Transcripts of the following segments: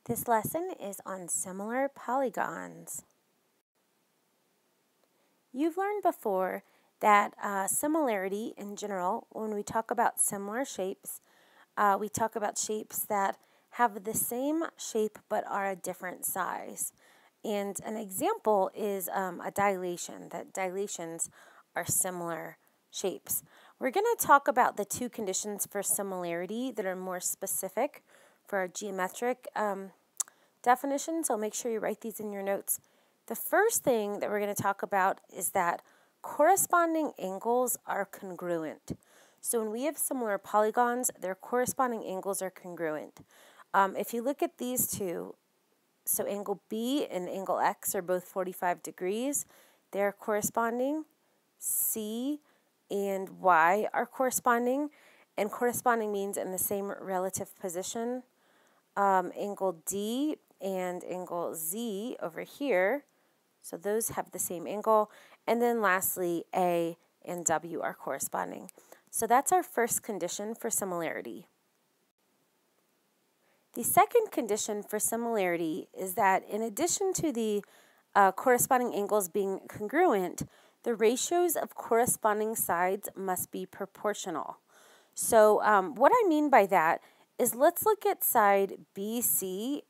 This lesson is on similar polygons. You've learned before that similarity in general, when we talk about similar shapes, we talk about shapes that have the same shape but are a different size. And an example is a dilation, that dilations are similar shapes. We're going to talk about the two conditions for similarity that are more specific for our geometric definition, so make sure you write these in your notes. The first thing that we're going to talk about is that corresponding angles are congruent. So when we have similar polygons, their corresponding angles are congruent. If you look at these two, so angle B and angle X are both 45 degrees. They're corresponding. C and Y are corresponding, and corresponding means in the same relative position. Angle D and angle Z over here, so those have the same angle. And then lastly, A and W are corresponding. So that's our first condition for similarity. The second condition for similarity is that in addition to the corresponding angles being congruent, the ratios of corresponding sides must be proportional. So what I mean by that is let's look at side BC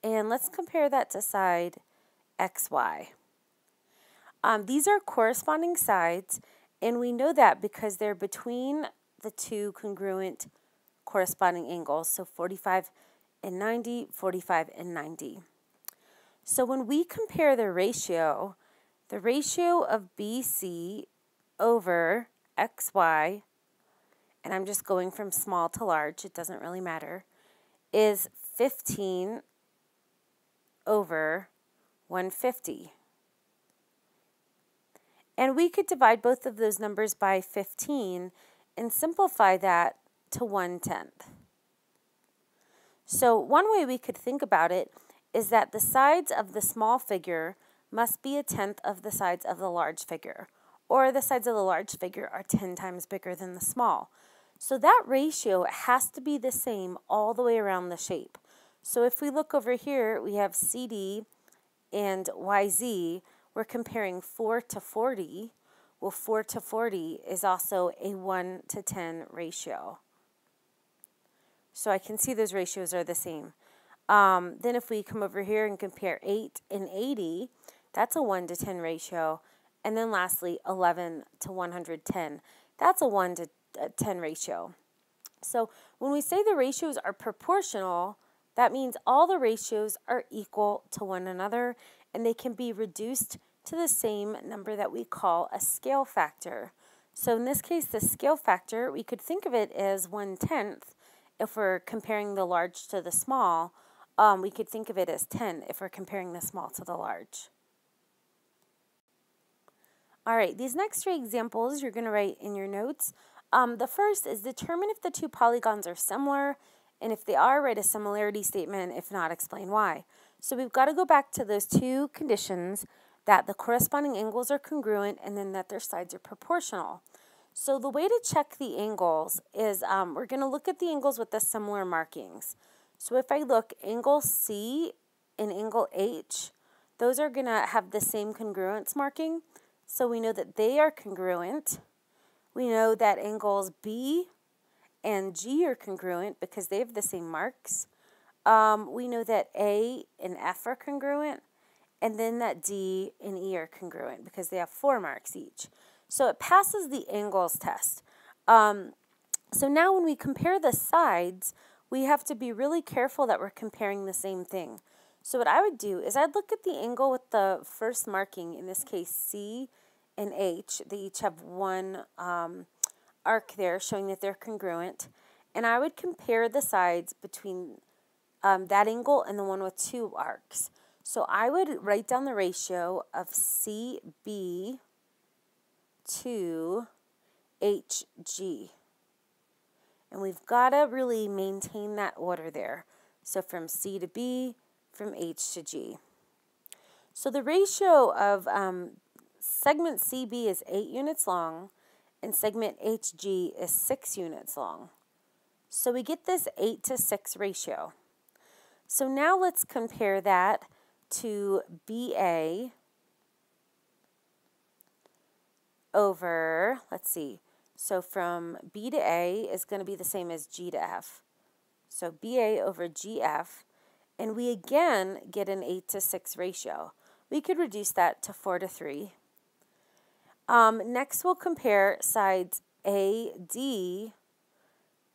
and let's compare that to side XY. These are corresponding sides, and we know that because they're between the two congruent corresponding angles, so 45 and 90, 45 and 90. So when we compare the ratio of BC over XY, and I'm just going from small to large, it doesn't really matter, is 15 over 150. And we could divide both of those numbers by 15 and simplify that to 1/10. So one way we could think about it is that the sides of the small figure must be 1/10 of the sides of the large figure, or the sides of the large figure are 10 times bigger than the small. So that ratio has to be the same all the way around the shape. So if we look over here, we have CD and YZ. We're comparing 4 to 40. Well, 4 to 40 is also a 1:10 ratio. So I can see those ratios are the same. Then if we come over here and compare 8 and 80, that's a 1:10 ratio. And then lastly, 11 to 110. That's a 1:10 ratio. So when we say the ratios are proportional, that means all the ratios are equal to one another, and they can be reduced to the same number that we call a scale factor. So in this case, the scale factor, we could think of it as 1/10 if we're comparing the large to the small. We could think of it as 10 if we're comparing the small to the large. All right, these next three examples you're going to write in your notes. The first is determine if the two polygons are similar, and if they are, write a similarity statement. If not, explain why. So we've got to go back to those two conditions, that the corresponding angles are congruent and then that their sides are proportional. So the way to check the angles is we're going to look at the angles with the similar markings. So if I look, angle C and angle H, those are going to have the same congruence marking. So we know that they are congruent. We know that angles B and G are congruent because they have the same marks. We know that A and F are congruent, and then that D and E are congruent because they have 4 marks each. So it passes the angles test. So now when we compare the sides, we have to be really careful that we're comparing the same thing. So what I would do is I'd look at the angle with the first marking, in this case C and H. They each have one arc there showing that they're congruent. And I would compare the sides between that angle and the one with 2 arcs. So I would write down the ratio of CB to HG. And we've got to really maintain that order there. So from C to B, from H to G. So the ratio of segment CB is 8 units long, and segment HG is 6 units long. So we get this 8 to 6 ratio. So now let's compare that to BA over, let's see, so from B to A is going to be the same as G to F. So BA over GF, and we again get an 8:6 ratio. We could reduce that to 4:3. Next, we'll compare sides AD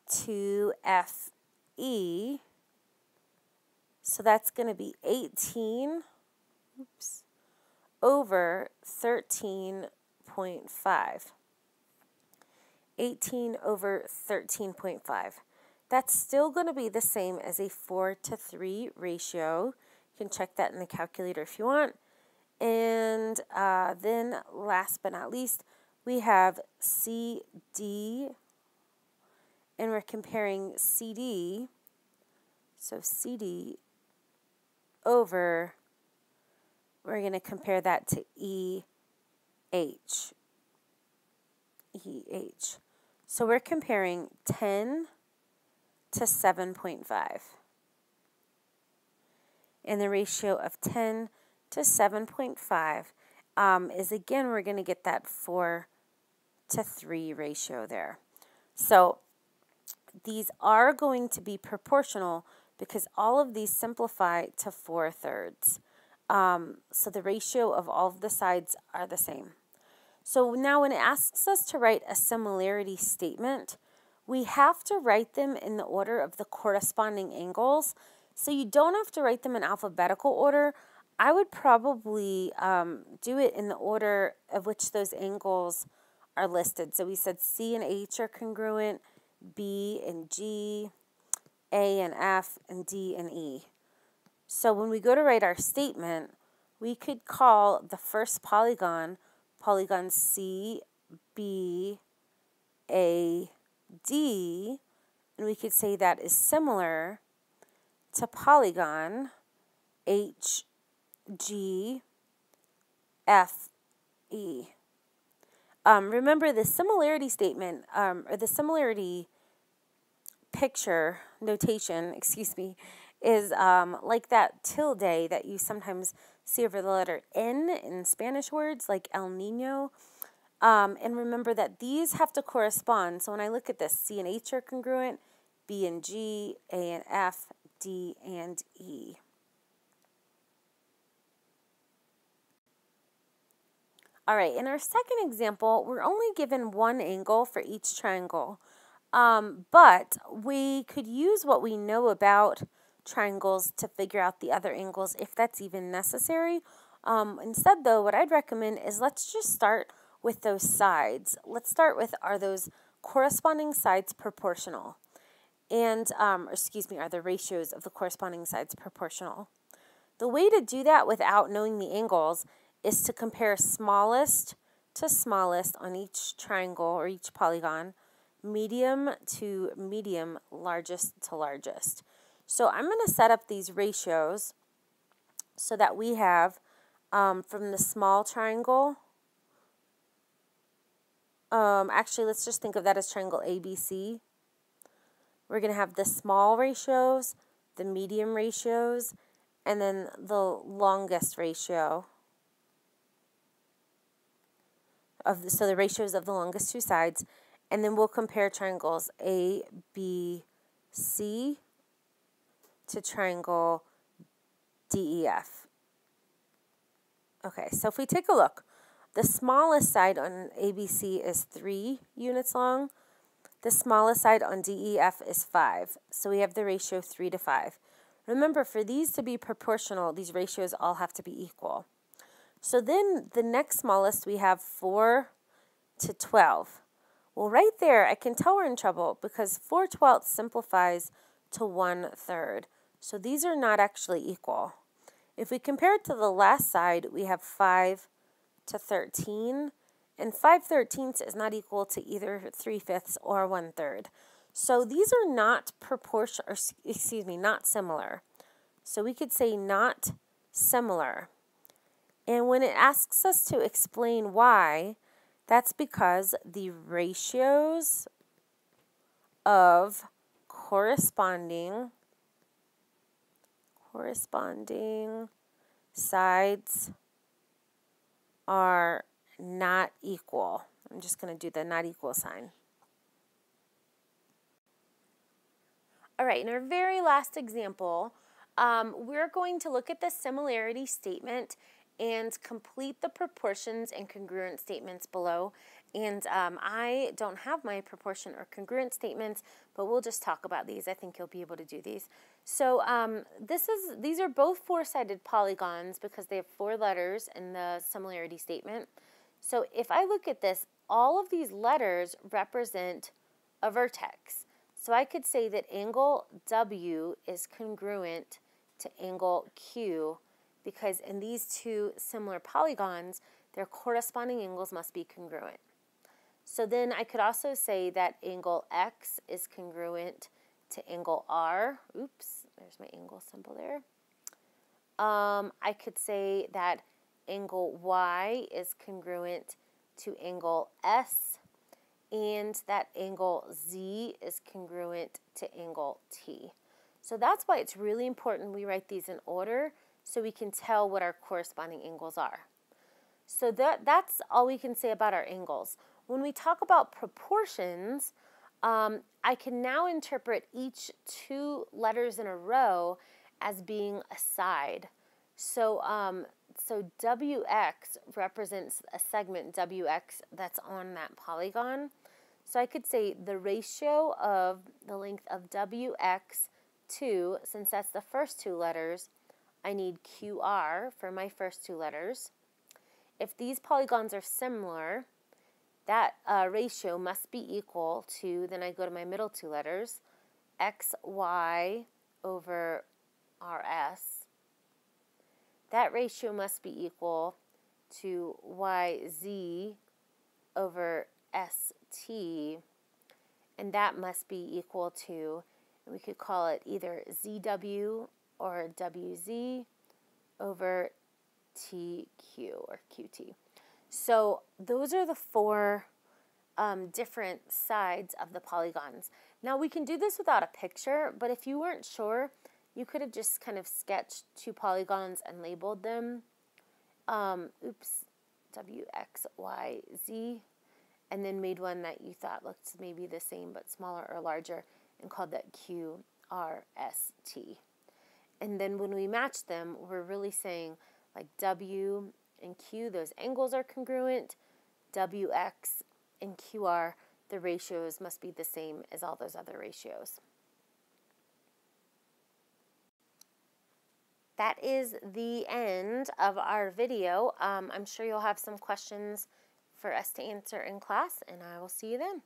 to FE. So that's going to be 18 over 13.5. 18 over 13.5. That's still going to be the same as a 4:3 ratio. You can check that in the calculator if you want. And then last but not least, we have CD, and we're comparing CD, so CD over, we're going to compare that to EH. So we're comparing 10 to 7.5. And the ratio of 10 to 7.5 is, again, we're going to get that 4:3 ratio there. So these are going to be proportional because all of these simplify to 4/3. So the ratio of all of the sides are the same. So now when it asks us to write a similarity statement, we have to write them in the order of the corresponding angles. So you don't have to write them in alphabetical order. I would probably do it in the order of which those angles are listed. So we said C and H are congruent, B and G, A and F, and D and E. So when we go to write our statement, we could call the first polygon C, B, A, D, and we could say that is similar to polygon H, G, F, E. Remember the similarity statement, or the similarity picture notation, is like that tilde that you sometimes see over the letter N in Spanish words, like El Nino. And remember that these have to correspond. So when I look at this, C and H are congruent, B and G, A and F, D and E. All right, in our second example, we're only given one angle for each triangle. But we could use what we know about triangles to figure out the other angles if that's even necessary. Instead, though, what I'd recommend is let's just start with those sides. Let's start with, are those corresponding sides proportional? And, are the ratios of the corresponding sides proportional? The way to do that without knowing the angles is to compare smallest to smallest on each triangle or each polygon, medium to medium, largest to largest. So I'm going to set up these ratios so that we have from the small triangle, actually let's just think of that as triangle ABC. We're going to have the small ratios, the medium ratios, and then the longest ratio. So the ratios of the longest two sides, and then we'll compare triangles A, B, C to triangle D, E, F. Okay, so if we take a look, the smallest side on ABC is 3 units long. The smallest side on DEF is 5. So we have the ratio 3 to 5. Remember, for these to be proportional, these ratios all have to be equal. So then the next smallest, we have 4 to 12. Well, right there, I can tell we're in trouble because 4/12 simplifies to 1/3. So these are not actually equal. If we compare it to the last side, we have 5 to 13. And 5/13 is not equal to either 3/5 or 1/3. So these are not not similar. So we could say not similar. And when it asks us to explain why, that's because the ratios of corresponding corresponding sides are not equal. I'm just going to do the not equal sign. All right, in our very last example, we're going to look at the similarity statement and complete the proportions and congruent statements below. And I don't have my proportion or congruent statements, but we'll just talk about these. I think you'll be able to do these. So these are both four-sided polygons because they have four letters in the similarity statement. So if I look at this, all of these letters represent a vertex. So I could say that angle W is congruent to angle Q because in these two similar polygons, their corresponding angles must be congruent. So then I could also say that angle X is congruent to angle R. Oops, there's my angle symbol there. I could say that angle Y is congruent to angle S, and that angle Z is congruent to angle T. So that's why it's really important we write these in order so we can tell what our corresponding angles are. So that's all we can say about our angles. When we talk about proportions, I can now interpret each two letters in a row as being a side. So WX represents a segment WX that's on that polygon. So I could say the ratio of the length of WX2, since that's the first two letters, I need QR for my first two letters. If these polygons are similar, that ratio must be equal to, then I go to my middle two letters, XY over RS. That ratio must be equal to YZ over ST, and that must be equal to, we could call it either ZW or WZ over TQ or QT. So those are the four different sides of the polygons. Now we can do this without a picture, but if you weren't sure, you could have just kind of sketched two polygons and labeled them. W, X, Y, Z, and then made one that you thought looked maybe the same but smaller or larger and called that Q, R, S, T. And then when we match them, we're really saying like W and Q, those angles are congruent. WX and QR, the ratios must be the same as all those other ratios. That is the end of our video. I'm sure you'll have some questions for us to answer in class, and I will see you then.